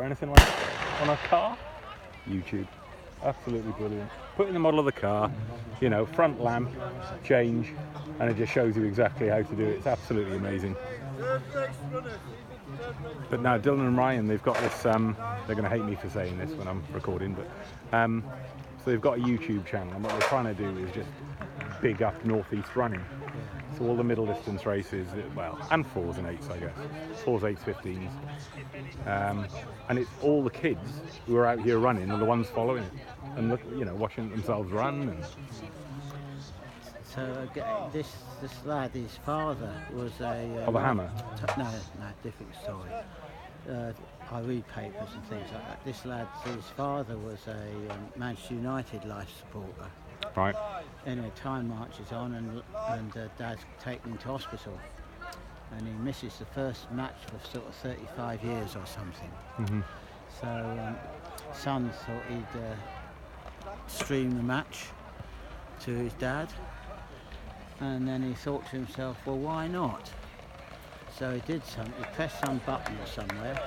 or anything like that on a car? YouTube. Absolutely brilliant. Put in the model of the car, you know, front lamp, change, and it just shows you exactly how to do it. It's absolutely amazing. But now Dylan and Ryan, they've got this, they're going to hate me for saying this when I'm recording, but so they've got a YouTube channel, and what they're trying to do is just big up Northeast running. So all the middle distance races, well, and 4s and 8s, I guess. 4s, 8s, 15s. And it's all the kids who are out here running are the ones following it. And look, you know, watching themselves run. And so this lad, his father was a... the hammer? No, different story. I read papers and things like that. This lad, his father was a Manchester United life supporter. Right. Anyway, time marches on, and Dad's taken into hospital, and he misses the first match for sort of 35 years or something. Mm-hmm. So son thought he'd stream the match to his dad, and then he thought to himself, well, why not? So he did something. He pressed some button or somewhere,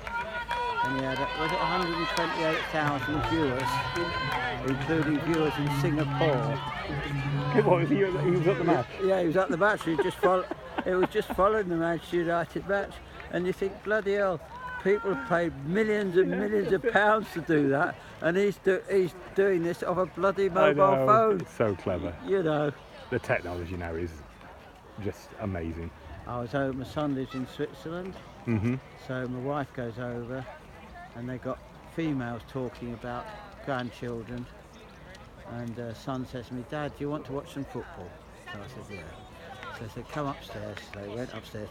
and he had, was it 128,000 viewers, including viewers in Singapore. What was he was at the match? Yeah, he was at the match. He just it was just following the Manchester United match, and you think, bloody hell, people have paid millions and millions of pounds to do that, and he's doing this off a bloody mobile phone. It's so clever. You know, the technology now is just amazing. I was over. My son lives in Switzerland, so my wife goes over, and they got females talking about grandchildren. And son says to me, Dad, do you want to watch some football? So I said, yeah. So I said, come upstairs. So they went upstairs.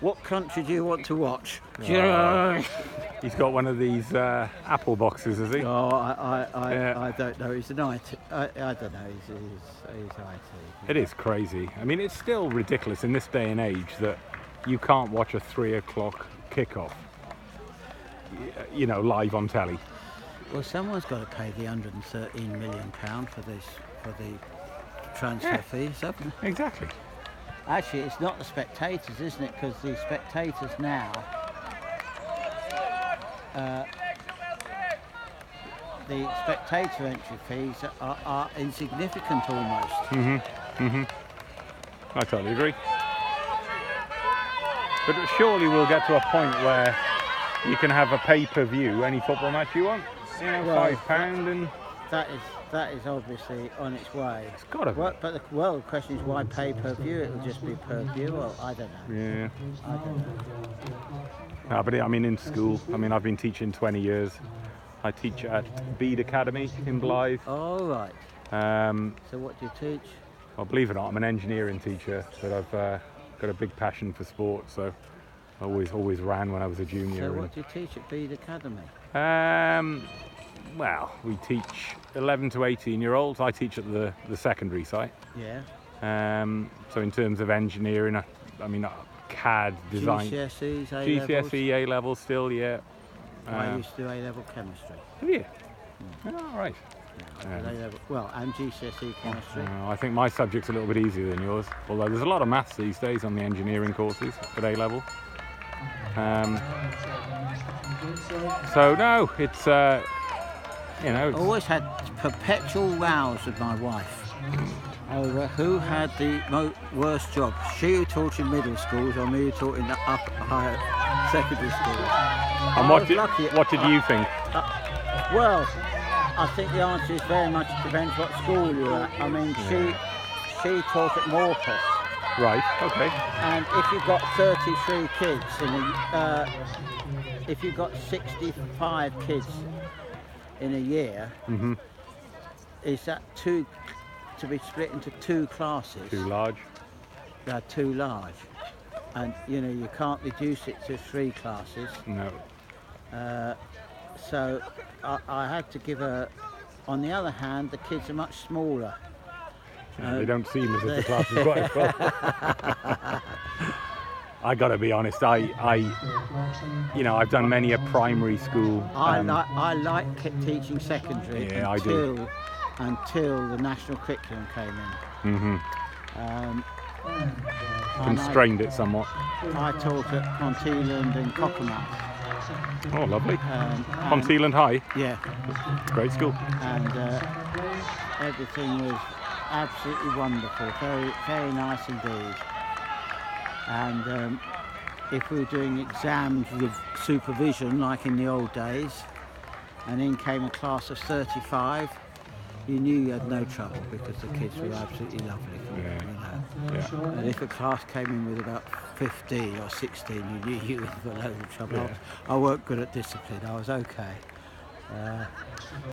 What country do you want to watch? He's got one of these Apple boxes, has he? Oh, I don't know. He's an IT. I don't know. He's IT. It is crazy. I mean, it's still ridiculous in this day and age that you can't watch a 3 o'clock kickoff, you know, live on telly. Well, someone's got to pay the £113 million for the transfer fees, haven't they? Exactly. Actually, it's not the spectators, isn't it? Because the spectators now, the spectator entry fees are insignificant almost. I totally agree. But surely we'll get to a point where you can have a pay-per-view any football match you want. You know, well, £5 and... That is obviously on its way. It's got to be. But the question is, why pay-per-view? It will just be per-view, or I don't know. Yeah. I don't know. No, but I mean, in school, I mean, I've been teaching 20 years. I teach at Bede Academy in Blythe. Oh, right. So what do you teach? Well, believe it or not, I'm an engineering teacher, but I've got a big passion for sport, so I always ran when I was a junior. So what do you teach at Bede Academy? Well, we teach 11 to 18-year-olds. I teach at the secondary site. Yeah. So in terms of engineering, I mean, CAD design. GCSEs, A-levels? GCSE, A-level still, yeah. I used to do A-level chemistry. Have you? Oh, right. Yeah, A-level, well, and GCSE chemistry. I think my subject's a little bit easier than yours, although there's a lot of maths these days on the engineering courses at A-level. So no, it's you know. I always had perpetual rows with my wife over who had the worst job. She who taught in middle schools, or me who taught in the higher secondary schools. And what did you think? Well, I think the answer is very much depends what school you're at. I mean, she taught at Morpeth. Right. Okay. And if you've got 33 kids if you've got 65 kids in a year, is that to be split into 2 classes? Too large. Too large, and you know you can't reduce it to 3 classes. No. So I had to give her. On the other hand, the kids are much smaller. They don't seem as if the class is quite full. I got to be honest. You know, I've done many a primary school. I like teaching secondary. Yeah, I do. Until the national curriculum came in. Constrained it somewhat. I taught at Ponteland and Cockermouth. Oh, lovely. On and- Sealand High. Yeah, Great school. and everything was absolutely wonderful, very, very nice indeed. And if we were doing exams with supervision like in the old days, and in came a class of 35, you knew you had no trouble because the kids were absolutely lovely. Yeah. You know. Yeah. And if a class came in with about 15 or 16, you knew you were in for a load of trouble. Yeah. I weren't good at discipline, I was okay.